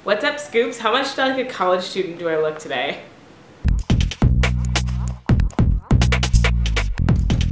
What's up, Scoops? How much like a college student do I look today?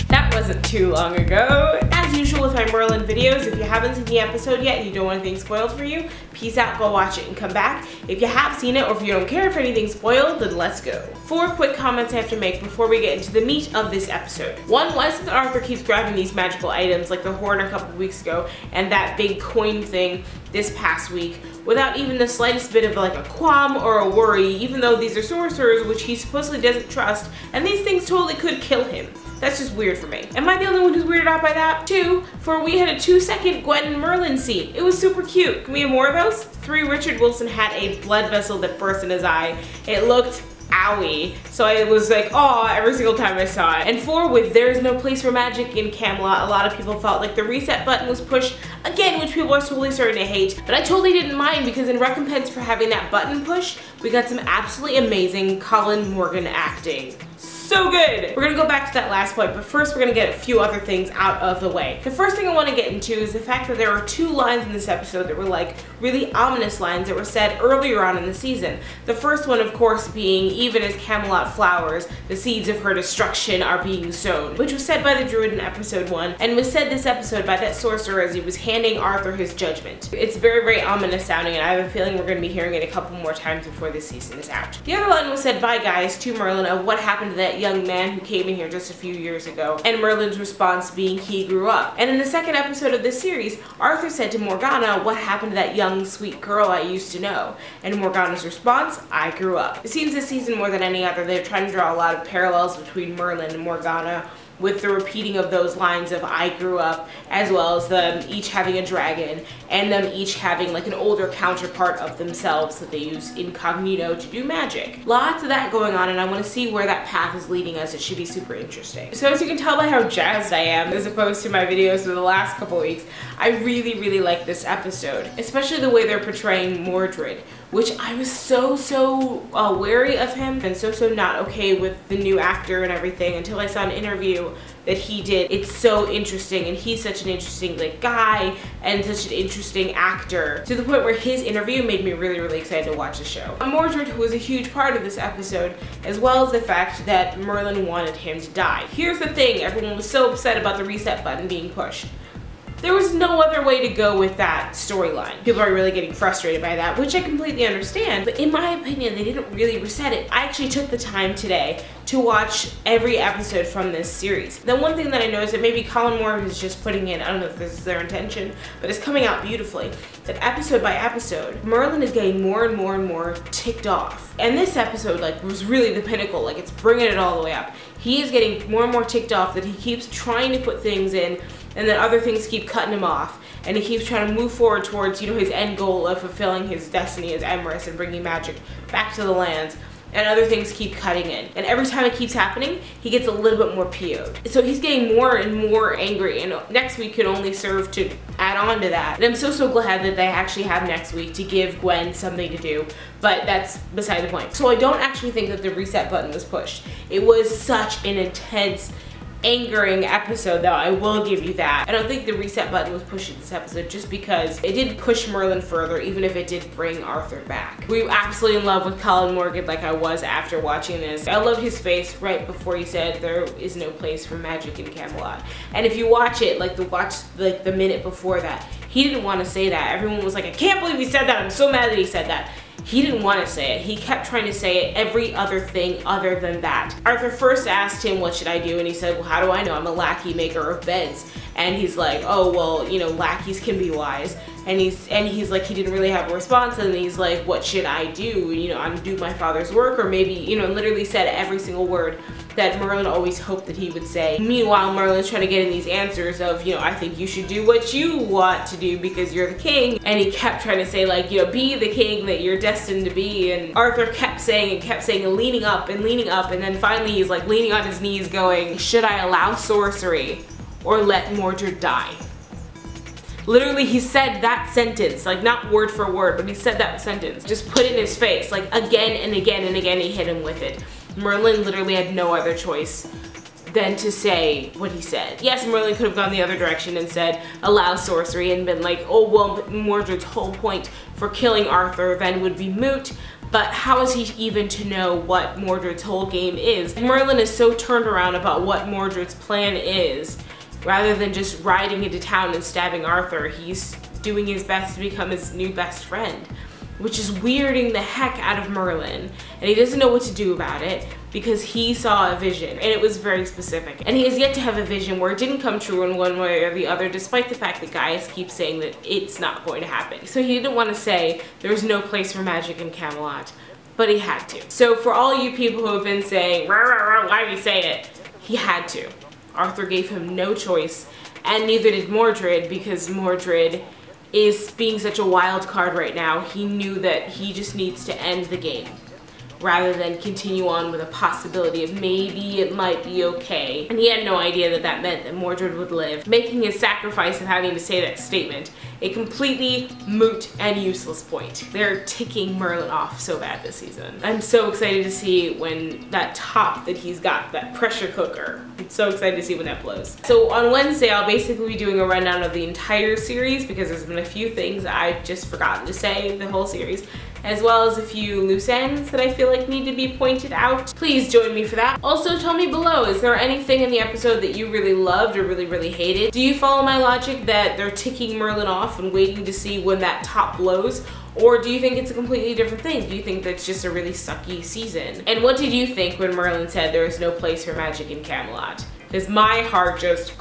That wasn't too long ago. As usual with my Merlin videos, if you haven't seen the episode yet and you don't want anything spoiled for you, peace out, go watch it and come back. If you have seen it or if you don't care if anything's spoiled, then let's go. 4 quick comments I have to make before we get into the meat of this episode. One, why is it that Arthur keeps grabbing these magical items like the horn a couple weeks ago and that big coin thing this past week without even the slightest bit of like a qualm or a worry, even though these are sorcerers which he supposedly doesn't trust and these things totally could kill him? That's just weird for me. Am I the only one who's weirded out by that? 2, we had a 2-second Gwen and Merlin scene. It was super cute. Can we have more of those? 3, Richard Wilson had a blood vessel that burst in his eye. It looked owie. So I was like, oh, every single time I saw it. And 4, with There Is No Place for Magic in Camelot, a lot of people felt like the reset button was pushed again, which people are totally starting to hate. But I totally didn't mind because in recompense for having that button pushed, we got some absolutely amazing Colin Morgan acting. So good! We're gonna go back to that last point, but first we're gonna get a few other things out of the way. The first thing I want to get into is the fact that there are 2 lines in this episode that were like really ominous lines that were said earlier on in the season. The first one, of course, being, even as Camelot flowers, the seeds of her destruction are being sown, which was said by the druid in episode 1 and was said this episode by that sorcerer as he was handing Arthur his judgment. It's very, very ominous sounding, and I have a feeling we're gonna be hearing it a couple more times before this season is out. The other line was said by guys to Merlin of what happened to that young man who came in here just a few years ago, and Merlin's response being he grew up. And in the second episode of this series, Arthur said to Morgana, what happened to that young sweet girl I used to know? And Morgana's response, I grew up. It seems this season more than any other they're trying to draw a lot of parallels between Merlin and Morgana, with the repeating of those lines of I grew up, as well as them each having a dragon and them each having like an older counterpart of themselves that they use incognito to do magic. Lots of that going on, and I want to see where that path is leading us. It should be super interesting. So as you can tell by how jazzed I am as opposed to my videos for the last couple weeks, I really, really like this episode, especially the way they're portraying Mordred, which I was so wary of him and so not okay with the new actor and everything until I saw an interview that he did. It's so interesting, and he's such an interesting like guy and such an interesting actor to the point where his interview made me really, really excited to watch the show. Mordred, who was a huge part of this episode, as well as the fact that Merlin wanted him to die. Here's the thing, everyone was so upset about the reset button being pushed. There was no other way to go with that storyline. People are really getting frustrated by that, which I completely understand, but in my opinion, they didn't really reset it. I actually took the time today to watch every episode from this series. The one thing that I noticed that maybe Colin Morgan is just putting in, I don't know if this is their intention, but it's coming out beautifully, that episode by episode, Merlin is getting more and more ticked off. And this episode like was really the pinnacle, like it's bringing it all the way up. He is getting more and more ticked off that he keeps trying to put things in and then other things keep cutting him off, and he keeps trying to move forward towards, you know, his end goal of fulfilling his destiny as Emrys and bringing magic back to the lands, and other things keep cutting in. And every time it keeps happening, he gets a little bit more PO'd. So he's getting more and more angry, and next week can only serve to add on to that. And I'm so glad that they actually have next week to give Gwen something to do, but that's beside the point. So I don't actually think that the reset button was pushed. It was such an intense, angering episode, though, I will give you that. I don't think the reset button was pushed in this episode just because it did push Merlin further, even if it did bring Arthur back. We were absolutely in love with Colin Morgan like I was after watching this. I loved his face right before he said there is no place for magic in Camelot. And if you watch it, like the minute before that, he didn't want to say that. Everyone was like, I can't believe he said that. I'm so mad that he said that. He didn't want to say it. He kept trying to say it every other thing other than that. Arthur first asked him, what should I do? And he said, well, how do I know? I'm a lackey maker of beds. And he's like, oh, well, you know, lackeys can be wise. And he's like, he didn't really have a response. And he's like, what should I do? You know, undo my father's work? Or maybe, you know, literally said every single word that Merlin always hoped that he would say. Meanwhile, Merlin's trying to get in these answers of, you know, I think you should do what you want to do because you're the king. And he kept trying to say, like, you know, be the king that you're destined to be. And Arthur kept saying and leaning up. And then finally he's like leaning on his knees going, should I allow sorcery or let Mordred die? Literally, he said that sentence, like not word for word, but he said that sentence. Just put it in his face, like again and again and again he hit him with it. Merlin literally had no other choice than to say what he said. Yes, Merlin could have gone the other direction and said allow sorcery and been like, oh well, Mordred's whole point for killing Arthur then would be moot. But how is he even to know what Mordred's whole game is? Merlin is so turned around about what Mordred's plan is. Rather than just riding into town and stabbing Arthur, he's doing his best to become his new best friend, which is weirding the heck out of Merlin. And he doesn't know what to do about it because he saw a vision, and it was very specific. And he has yet to have a vision where it didn't come true in one way or the other, despite the fact that guys keep saying that it's not going to happen. So he didn't want to say there's no place for magic in Camelot, but he had to. So for all you people who have been saying, rah, rah, rah, why did he say it? He had to. Arthur gave him no choice, and neither did Mordred, because Mordred is being such a wild card right now. He knew that he just needs to end the game rather than continue on with a possibility of maybe it might be okay. And he had no idea that that meant that Mordred would live, making his sacrifice of having to say that statement a completely moot and useless point. They're ticking Merlin off so bad this season. I'm so excited to see when that top that he's got, that pressure cooker, I'm so excited to see when that blows. So on Wednesday, I'll basically be doing a rundown of the entire series because there's been a few things I've just forgotten to say the whole series, as well as a few loose ends that I feel like need to be pointed out. Please join me for that. Also, tell me below, is there anything in the episode that you really loved or really hated? Do you follow my logic that they're ticking Merlin off and waiting to see when that top blows? Or do you think it's a completely different thing? Do you think that's just a really sucky season? And what did you think when Merlin said there is no place for magic in Camelot? Because my heart just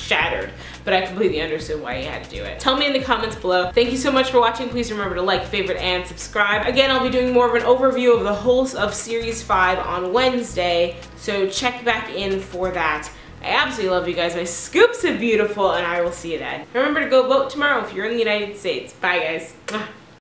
shattered, but I completely understood why he had to do it. Tell me in the comments below. Thank you so much for watching. Please remember to like, favorite, and subscribe. Again, I'll be doing more of an overview of the whole of Series 5 on Wednesday, so check back in for that. I absolutely love you guys. My scoops are beautiful, and I will see you then. Remember to go vote tomorrow if you're in the United States. Bye, guys.